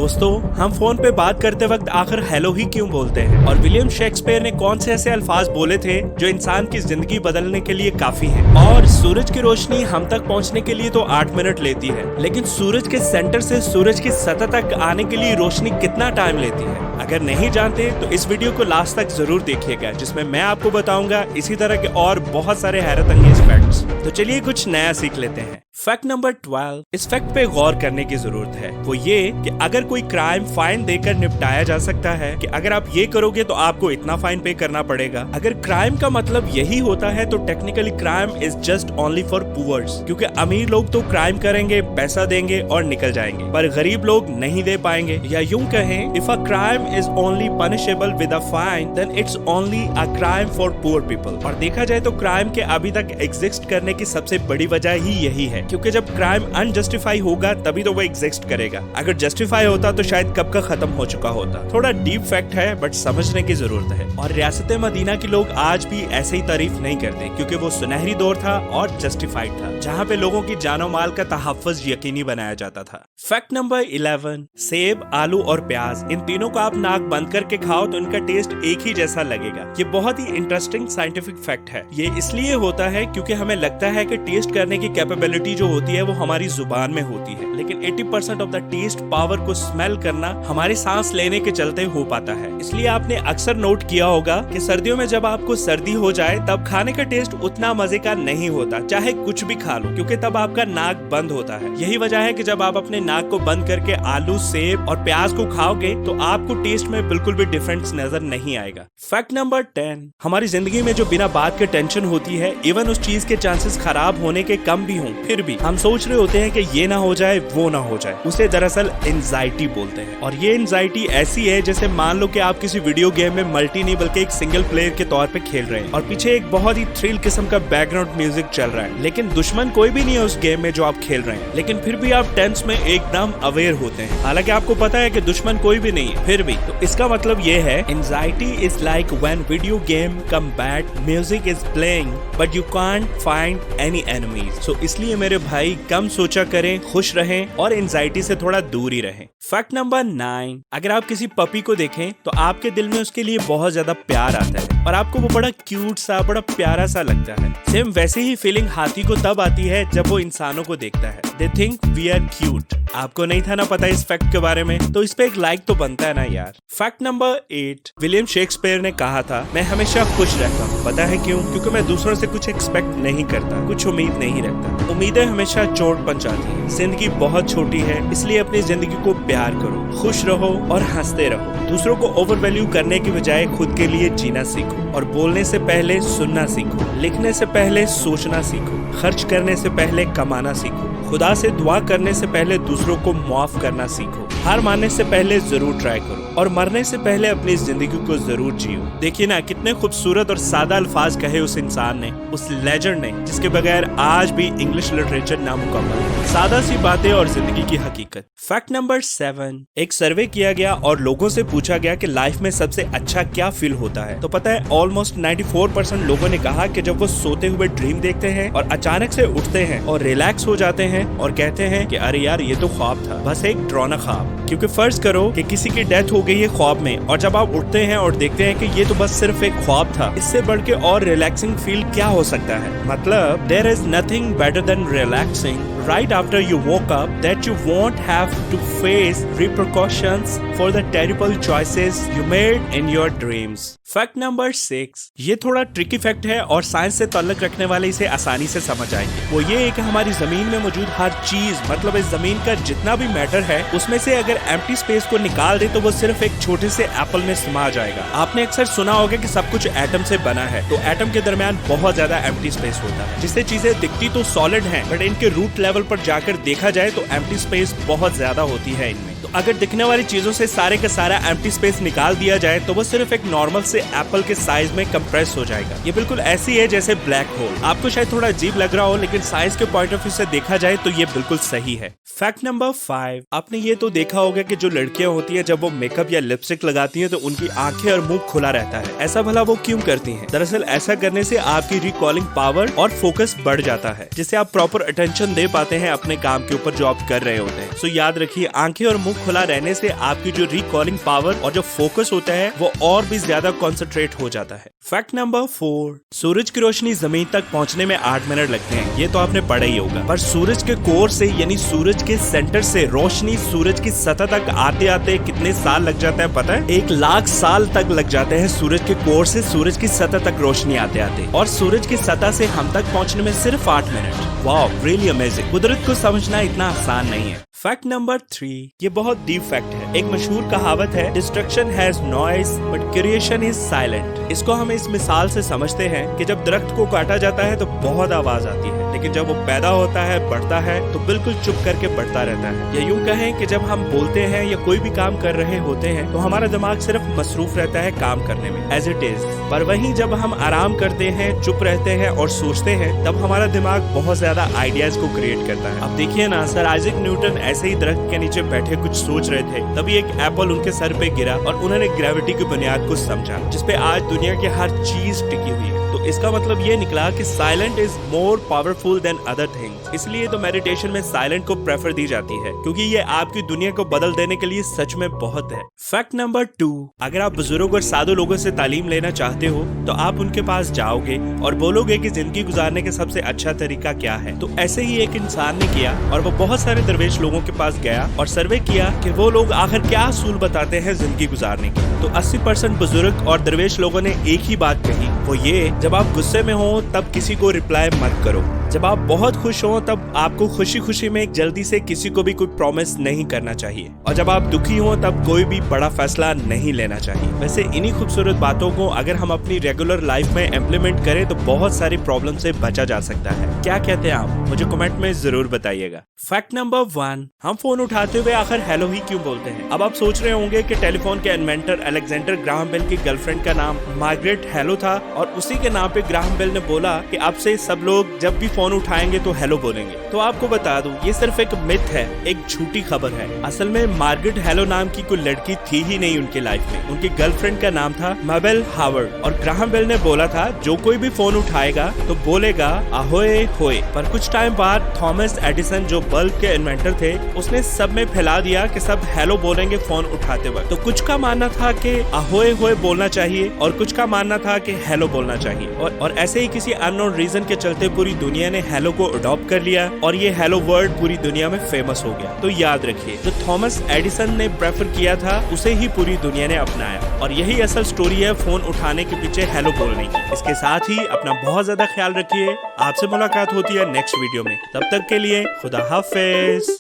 दोस्तों, हम फोन पे बात करते वक्त आखिर हेलो ही क्यों बोलते हैं? और विलियम शेक्सपियर ने कौन से ऐसे अल्फाज बोले थे जो इंसान की जिंदगी बदलने के लिए काफी हैं? और सूरज की रोशनी हम तक पहुंचने के लिए तो 8 मिनट लेती है, लेकिन सूरज के सेंटर से सूरज की सतह तक आने के लिए रोशनी कितना टाइम लेती है? अगर नहीं जानते तो इस वीडियो को लास्ट तक जरूर देखिएगा, जिसमें मैं आपको बताऊंगा इसी तरह के और बहुत सारे हैरत अंगेज फैक्ट्स। तो चलिए कुछ नया सीख लेते हैं। फैक्ट नंबर 12, इस फैक्ट पे गौर करने की जरूरत है। वो ये कि अगर कोई क्राइम फाइन देकर निपटाया जा सकता है कि अगर आप ये करोगे तो आपको इतना फाइन पे करना पड़ेगा। अगर क्राइम का मतलब यही होता है तो technically crime is just only for poors, क्योंकि अमीर लोग तो क्राइम करेंगे, पैसा देंगे और निकल जाएंगे, पर गरीब लोग नहीं दे पाएंगे। या यूं कहें, if a crime is only punishable with a fine then it's only a crime for poor people. और देखा जाए तो क्राइम के अभी तक एग्जिस्ट करने की सबसे बड़ी वजह ही यही है, क्योंकि जब क्राइम अनजस्टिफाई होगा तभी तो वो एग्जिस्ट करेगा। अगर जस्टिफाई होता तो शायद कब का खत्म हो चुका होता। थोड़ा डीप फैक्ट है बट समझने की जरूरत है। और रियासत मदीना के लोग आज भी ऐसे ही तारीफ नहीं करते, क्योंकि वो सुनहरी दौर था और जस्टिफाइड था, जहाँ पे लोगों की जानो माल का तहफ्फुज़ यकीनी बनाया जाता था। फैक्ट नंबर 11, सेब, आलू और प्याज, इन तीनों को आप नाक बंद करके खाओ तो इनका टेस्ट एक ही जैसा लगेगा। ये बहुत ही इंटरेस्टिंग साइंटिफिक फैक्ट है। ये इसलिए होता है क्योंकि हमें लगता है कि टेस्ट करने की कैपेबिलिटी जो होती है वो हमारी जुबान में होती है, लेकिन 80% ऑफ द टेस्ट पावर को स्मेल करना हमारे सांस लेने के चलते हो पाता है। इसलिए आपने अक्सर नोट किया होगा कि सर्दियों में जब आपको सर्दी हो जाए तब खाने का टेस्ट उतना मजे का नहीं होता, चाहे कुछ भी खा लो, क्योंकि तब आपका नाक बंद होता है। यही वजह है कि जब आप अपने नाक को बंद करके आलू, सेब और प्याज को खाओगे तो आपको टेस्ट में बिल्कुल भी डिफरेंस नजर नहीं आएगा। फैक्ट नंबर 10, हमारी जिंदगी में जो बिना बात के टेंशन होती है, इवन उस चीज के चांसेस खराब होने के कम भी हों, फिर भी हम सोच रहे होते हैं कि ये ना हो जाए, वो ना हो जाए, उसे दरअसल एंजाइटी बोलते हैं। और ये एंजाइटी ऐसी है जैसे मान लो कि आप किसी वीडियो गेम में मल्टी नहीं बल्कि एक सिंगल प्लेयर के तौर पे खेल रहे हैं और पीछे एक बहुत ही थ्रिल किस्म का बैकग्राउंड म्यूजिक चल रहा है, लेकिन दुश्मन कोई भी नहीं है उस गेम में जो आप खेल रहे हैं, लेकिन फिर भी आप टेंस में एकदम अवेयर होते हैं, हालांकि आपको पता है कि दुश्मन कोई भी नहीं है, फिर भी। तो इसका मतलब ये है, anxiety is like when video game combat music is playing but you can't find any enemies. So इसलिए मेरे भाई कम सोचा करें, खुश रहें और एंजाइटी से थोड़ा दूर ही रहें। फैक्ट नंबर 9, अगर आप किसी पपी को देखें तो आपके दिल में उसके लिए बहुत ज्यादा प्यार आता है और आपको वो बड़ा क्यूट सा, बड़ा प्यारा सा लगता है। सेम वैसे ही फीलिंग हाथी को तब आती है जब वो इंसानों को देखता है। They think we are cute. आपको नहीं था ना पता इस फैक्ट के बारे में, तो इस पे एक लाइक तो बनता है ना यार। फैक्ट नंबर 8, विलियम शेक्सपियर ने कहा था, मैं हमेशा खुश रहता हूँ। पता है क्यों? क्योंकि मैं दूसरों से कुछ एक्सपेक्ट नहीं करता, कुछ उम्मीद नहीं रखता। उम्मीदें हमेशा चोट पहुंचाती हैं। जिंदगी बहुत छोटी है, इसलिए अपनी जिंदगी को प्यार करो, खुश रहो और हंसते रहो। दूसरों को ओवर वैल्यू करने की बजाय खुद के लिए जीना सीखो और बोलने से पहले सुनना सीखो, लिखने से पहले सोचना सीखो, खर्च करने से पहले कमाना सीखो, खुदा से दुआ करने से पहले दूसरों को माफ करना सीखो, हार मानने से पहले जरूर ट्राई करो और मरने से पहले अपनी जिंदगी को जरूर जियो। देखिए ना कितने खूबसूरत और सादा अल्फाज कहे उस इंसान ने, उस लेजेंड ने, जिसके बगैर आज भी इंग्लिश लिटरेचर नामुकम्मल है। सादा सी बातें और जिंदगी की हकीकत। फैक्ट नंबर 7, एक सर्वे किया गया और लोगों से पूछा गया कि लाइफ में सबसे अच्छा क्या फील होता है, तो पता है ऑलमोस्ट 94% लोगों ने कहा कि जब वो सोते हुए ड्रीम देखते हैं और अचानक से उठते हैं और रिलैक्स हो जाते हैं और कहते हैं कि अरे यार ये तो ख्वाब था, बस एक डरावना ख्वाब। क्योंकि फर्ज करो कि किसी की डेथ हो गई है ख्वाब में और जब आप उठते हैं और देखते हैं कि ये तो बस सिर्फ एक ख्वाब था, इससे बढ़ के और रिलैक्सिंग फील क्या हो सकता है? मतलब there is nothing better than relaxing right after you woke up, that you won't have to face repercussions for the terrible choices you made in your dreams. Fact number 6, ये थोड़ा tricky fact है और science से ताल्लुक रखने वाले इसे आसानी से समझ आएंगे। वो ये है कि हमारी जमीन में मौजूद हर चीज, मतलब इस जमीन का जितना भी मैटर है, उसमें से अगर एम्प्टी स्पेस को निकाल दे तो वो सिर्फ एक छोटे से एप्पल में समा जाएगा। आपने अक्सर सुना होगा कि सब कुछ एटम से बना है, तो एटम के दरमियान बहुत ज्यादा एम्प्टी स्पेस होता है, जिससे चीजें दिखती तो सॉलिड हैं, बट इनके रूट लेवल पर जाकर देखा जाए तो एम्प्टी स्पेस बहुत ज्यादा होती है इनमें। तो अगर दिखने वाली चीजों से सारे का सारा एम्प्टी स्पेस निकाल दिया जाए तो वो सिर्फ एक नॉर्मल से एप्पल के साइज में कंप्रेस हो जाएगा। ये बिल्कुल ऐसी है जैसे ब्लैक होल। आपको शायद थोड़ा अजीब लग रहा हो, लेकिन साइंस के पॉइंट ऑफ व्यू से देखा जाए तो ये बिल्कुल सही है। फैक्ट नंबर 5, आपने ये तो देखा होगा कि जो लड़कियां होती हैं जब वो मेकअप या लिपस्टिक लगाती हैं तो उनकी आंखें और मुंह खुला रहता है। ऐसा भला वो क्यों करती हैं? दरअसल ऐसा करने से आपकी रिकॉलिंग पावर और फोकस बढ़ जाता है, जिससे आप प्रॉपर अटेंशन दे पाते हैं अपने काम के ऊपर जो आप कर रहे होते हैं। सो याद रखिए, आंखें और मुंह मुंह खुला रहने से आपकी जो रिकॉलिंग पावर और जो फोकस होता है वो और भी ज्यादा कॉन्सेंट्रेट हो जाता है। फैक्ट नंबर 4, सूरज की रोशनी जमीन तक पहुंचने में 8 मिनट लगते हैं। ये तो आपने पढ़ा ही होगा। पर सूरज के कोर से यानी सूरज के सेंटर से रोशनी सूरज की सतह तक आते आते कितने साल लग जाता है पता है? 1 लाख साल तक लग जाते हैं सूरज के कोर से सूरज की सतह तक रोशनी आते आते, और सूरज की सतह से हम तक पहुंचने में सिर्फ 8 मिनट। Wow, really amazing. कुदरत को समझना इतना आसान नहीं है। फैक्ट नंबर 3, ये बहुत डीप फैक्ट है। एक मशहूर कहावत है, destruction has noise but creation is silent. इसको हम इस मिसाल से समझते हैं कि जब दरख्त को काटा जाता है तो बहुत आवाज आती है, लेकिन जब वो पैदा होता है, बढ़ता है, तो बिल्कुल चुप करके बढ़ता रहता है। या यूं कहें कि जब हम बोलते हैं या कोई भी काम कर रहे होते हैं तो हमारा दिमाग सिर्फ मसरूफ रहता है काम करने में, एज इट इज। पर वहीं जब हम आराम करते हैं, चुप रहते हैं और सोचते हैं, तब हमारा दिमाग बहुत ज्यादा आइडियाज को क्रिएट करता है। अब देखिए ना, सर आइजैक न्यूटन ऐसे ही दरख्त के नीचे बैठे कुछ सोच रहे थे, तभी एक एप्पल उनके सर पे गिरा और उन्होंने ग्रेविटी की बुनियाद को समझा, जिसपे आज दुनिया की हर चीज टिकी हुई है। तो इसका मतलब ये निकला कि silent is more powerful than other things. इसलिए तो मेडिटेशन में साइलेंट को प्रेफर दी जाती है, क्योंकि ये आपकी दुनिया को बदल देने के लिए सच में बहुत है। फैक्ट नंबर 2, अगर आप बुजुर्ग और साधु लोगों से तालीम लेना चाहते हो तो आप उनके पास जाओगे और बोलोगे कि जिंदगी गुजारने का सबसे अच्छा तरीका क्या है। तो ऐसे ही एक इंसान ने किया और वो बहुत सारे दरवेश लोगों के पास गया और सर्वे किया कि वो लोग आखिर क्या असूल बताते हैं जिंदगी गुजारने के। तो 80% बुजुर्ग और दरवेश लोगों ने एक ही बात कही, वो ये, जब आप गुस्से में हो तब किसी को रिप्लाई मत करो। जब आप बहुत खुश हो तब आपको खुशी खुशी में जल्दी से किसी को भी कोई प्रॉमिस नहीं करना चाहिए, और जब आप दुखी हो तब कोई भी बड़ा फैसला नहीं लेना चाहिए। वैसे इन्हीं खूबसूरत बातों को अगर हम अपनी रेगुलर लाइफ में इम्प्लीमेंट करें तो बहुत सारी प्रॉब्लम से बचा जा सकता है। क्या कहते हैं आप? मुझे कमेंट में जरूर बताइएगा। फैक्ट नंबर 1, हम फोन उठाते हुए आखिर हेलो ही क्यों बोलते हैं? अब आप सोच रहे होंगे कि टेलीफोन के इन्वेंटर अलेक्जेंडर ग्राहम बेल की गर्लफ्रेंड का नाम मार्गरेट हेलो था और उसी के नाम पे ग्राहम बेल ने बोला कि अब से सब लोग जब भी फोन उठाएंगे तो हेलो बोलेंगे। तो आपको बता दूं, ये सिर्फ एक मिथ है, एक झूठी खबर है। असल में मार्गरेट हेलो नाम की कोई लड़की थी ही नहीं उनकी लाइफ में। उनकी गर्लफ्रेंड का नाम था मेबल हावर्ड, और ग्राहम बेल ने बोला था जो कोई भी फोन उठाएगा तो बोलेगा ahoy होए। पर कुछ टाइम बाद थॉमस एडिसन जो बल्ब के इन्वेंटर थे, उसने सब में फैला दिया कि सब हेलो बोलेंगे फोन उठाते वक्त। तो कुछ का मानना था कि ahoy होए बोलना चाहिए और कुछ का मानना था कि हेलो बोलना चाहिए, और ऐसे ही किसी अननोन रीजन के चलते पूरी दुनिया ने हेलो को अडॉप्ट कर लिया और ये हेलो वर्ड पूरी दुनिया में फेमस हो गया। तो याद रखिए, जो थॉमस एडिसन ने प्रेफर किया था उसे ही पूरी दुनिया ने अपनाया, और यही असल स्टोरी है फोन उठाने के पीछे हेलो बोलने की। इसके साथ ही अपना बहुत ज्यादा ख्याल रखिए। आपसे मुलाकात होती है नेक्स्ट वीडियो में, तब तक के लिए खुदा हाफिज।